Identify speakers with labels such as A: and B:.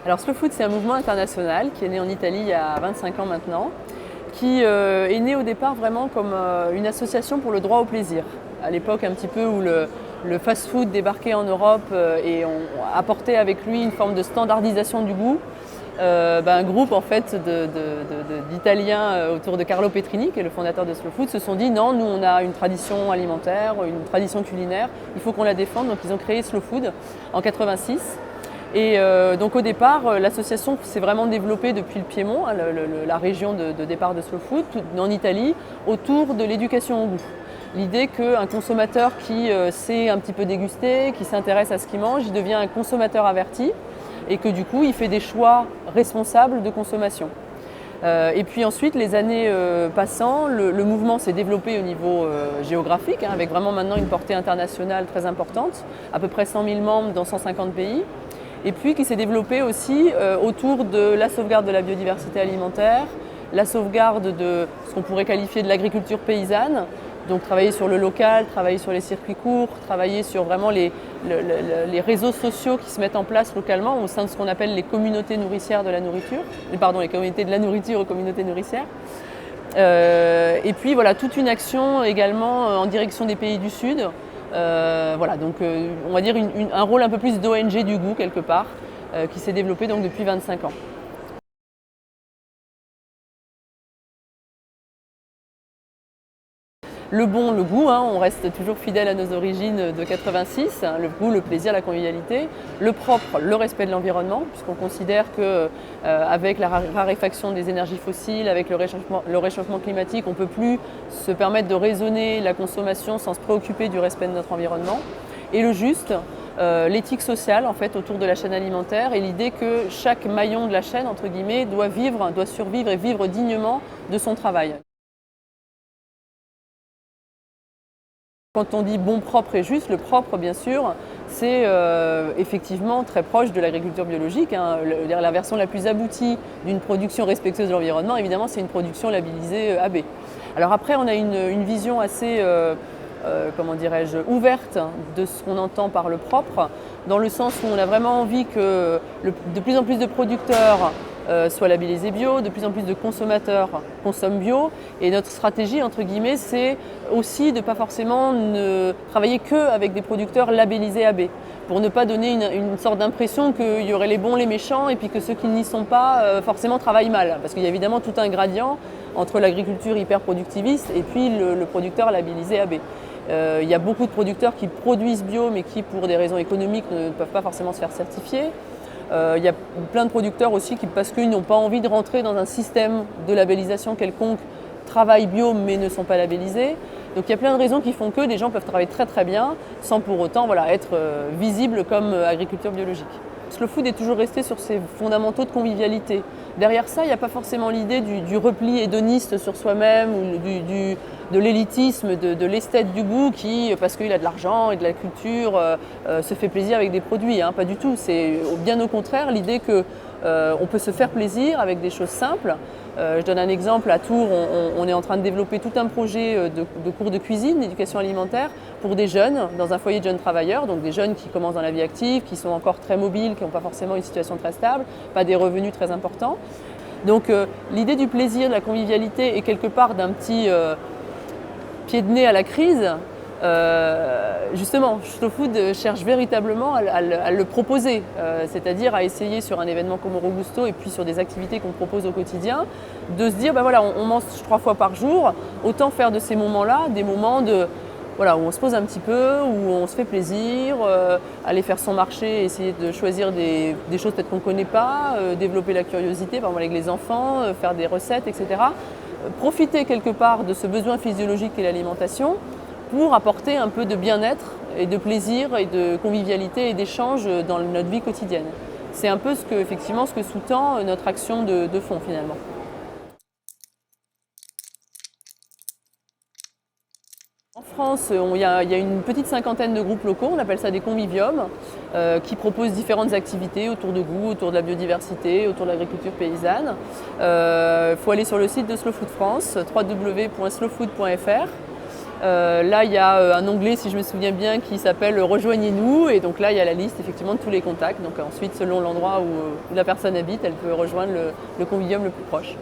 A: Alors Slow Food, c'est un mouvement international qui est né en Italie il y a 25 ans maintenant, qui est né au départ vraiment comme une association pour le droit au plaisir. À l'époque un petit peu où le fast-food débarquait en Europe et on apportait avec lui une forme de standardisation du goût. Un groupe en fait d'Italiens autour de Carlo Petrini, qui est le fondateur de Slow Food, se sont dit non, nous on a une tradition alimentaire, une tradition culinaire, il faut qu'on la défende. Donc ils ont créé Slow Food en 86. Et donc au départ, l'association s'est vraiment développée depuis le Piémont, hein, la région de départ de Slow Food, en Italie, autour de l'éducation au goût. L'idée qu'un consommateur qui sait un petit peu déguster, qui s'intéresse à ce qu'il mange, il devient un consommateur averti et que du coup il fait des choix responsables de consommation. Et puis ensuite, les années passant, le mouvement s'est développé au niveau géographique, hein, avec vraiment maintenant une portée internationale très importante, à peu près 100 000 membres dans 150 pays. Et puis qui s'est développé aussi autour de la sauvegarde de la biodiversité alimentaire, la sauvegarde de ce qu'on pourrait qualifier de l'agriculture paysanne, donc travailler sur le local, travailler sur les circuits courts, travailler sur vraiment les réseaux sociaux qui se mettent en place localement au sein de ce qu'on appelle les communautés nourricières de la nourriture, pardon, les communautés de la nourriture aux communautés nourricières. Et puis voilà, toute une action également en direction des pays du Sud. Voilà, donc on va dire un rôle un peu plus d'ONG du goût quelque part, qui s'est développé donc depuis 25 ans. Le bon, le goût, hein, on reste toujours fidèle à nos origines de 86, hein, le goût, le plaisir, la convivialité. Le propre, le respect de l'environnement, puisqu'on considère qu'avec la raréfaction des énergies fossiles, avec le réchauffement climatique, on ne peut plus se permettre de raisonner la consommation sans se préoccuper du respect de notre environnement. Et le juste, l'éthique sociale en fait autour de la chaîne alimentaire et l'idée que chaque maillon de la chaîne, entre guillemets, doit survivre et vivre dignement de son travail. Quand on dit bon, propre et juste, le propre, bien sûr, c'est effectivement très proche de l'agriculture biologique, hein. La version la plus aboutie d'une production respectueuse de l'environnement, évidemment, c'est une production labellisée AB. Alors après, on a une vision assez, comment dirais-je, ouverte de ce qu'on entend par le propre, dans le sens où on a vraiment envie que de plus en plus de producteurs soient labellisés bio, de plus en plus de consommateurs consomment bio. Et notre stratégie, entre guillemets, c'est aussi de ne pas forcément travailler qu'avec des producteurs labellisés AB, pour ne pas donner une sorte d'impression qu'il y aurait les bons, les méchants, et puis que ceux qui n'y sont pas forcément travaillent mal. Parce qu'il y a évidemment tout un gradient entre l'agriculture hyper productiviste et puis le producteur labellisé AB. Il y a beaucoup de producteurs qui produisent bio, mais qui, pour des raisons économiques, ne peuvent pas forcément se faire certifier. Il y a plein de producteurs aussi qui, parce qu'ils n'ont pas envie de rentrer dans un système de labellisation quelconque, travaillent bio mais ne sont pas labellisés. Donc il y a plein de raisons qui font que des gens peuvent travailler très très bien sans pour autant être visibles comme agriculture biologique. Slow Food est toujours resté sur ses fondamentaux de convivialité. Derrière ça, il n'y a pas forcément l'idée du repli hédoniste sur soi-même ou de l'élitisme, de l'esthète du goût qui, parce qu'il a de l'argent et de la culture, se fait plaisir avec des produits. Hein. Pas du tout. C'est bien au contraire l'idée qu'on peut se faire plaisir avec des choses simples. Je donne un exemple, à Tours, on est en train de développer tout un projet de cours de cuisine, d'éducation alimentaire pour des jeunes, dans un foyer de jeunes travailleurs, donc des jeunes qui commencent dans la vie active, qui sont encore très mobiles, qui n'ont pas forcément une situation très stable, pas des revenus très importants. Donc l'idée du plaisir, de la convivialité et quelque part d'un petit pied de nez à la crise, justement, Slow Food cherche véritablement à le proposer, c'est-à-dire à essayer sur un événement comme Robusto et puis sur des activités qu'on propose au quotidien, de se dire, voilà, on mange 3 fois par jour, autant faire de ces moments-là des moments où on se pose un petit peu, où on se fait plaisir, aller faire son marché, essayer de choisir des choses peut-être qu'on ne connaît pas, développer la curiosité, par exemple avec les enfants, faire des recettes, etc. Profiter quelque part de ce besoin physiologique qu'est l'alimentation, pour apporter un peu de bien-être et de plaisir et de convivialité et d'échange dans notre vie quotidienne. C'est un peu ce que sous-tend notre action de fond finalement. En France, il y a une petite cinquantaine de groupes locaux, on appelle ça des conviviums, qui proposent différentes activités autour de goût, autour de la biodiversité, autour de l'agriculture paysanne. Il faut aller sur le site de Slow Food France, www.slowfood.fr. Là, il y a un onglet, si je me souviens bien, qui s'appelle Rejoignez-nous. Et donc là, il y a la liste effectivement de tous les contacts. Donc ensuite, selon l'endroit où la personne habite, elle peut rejoindre le convivium le plus proche.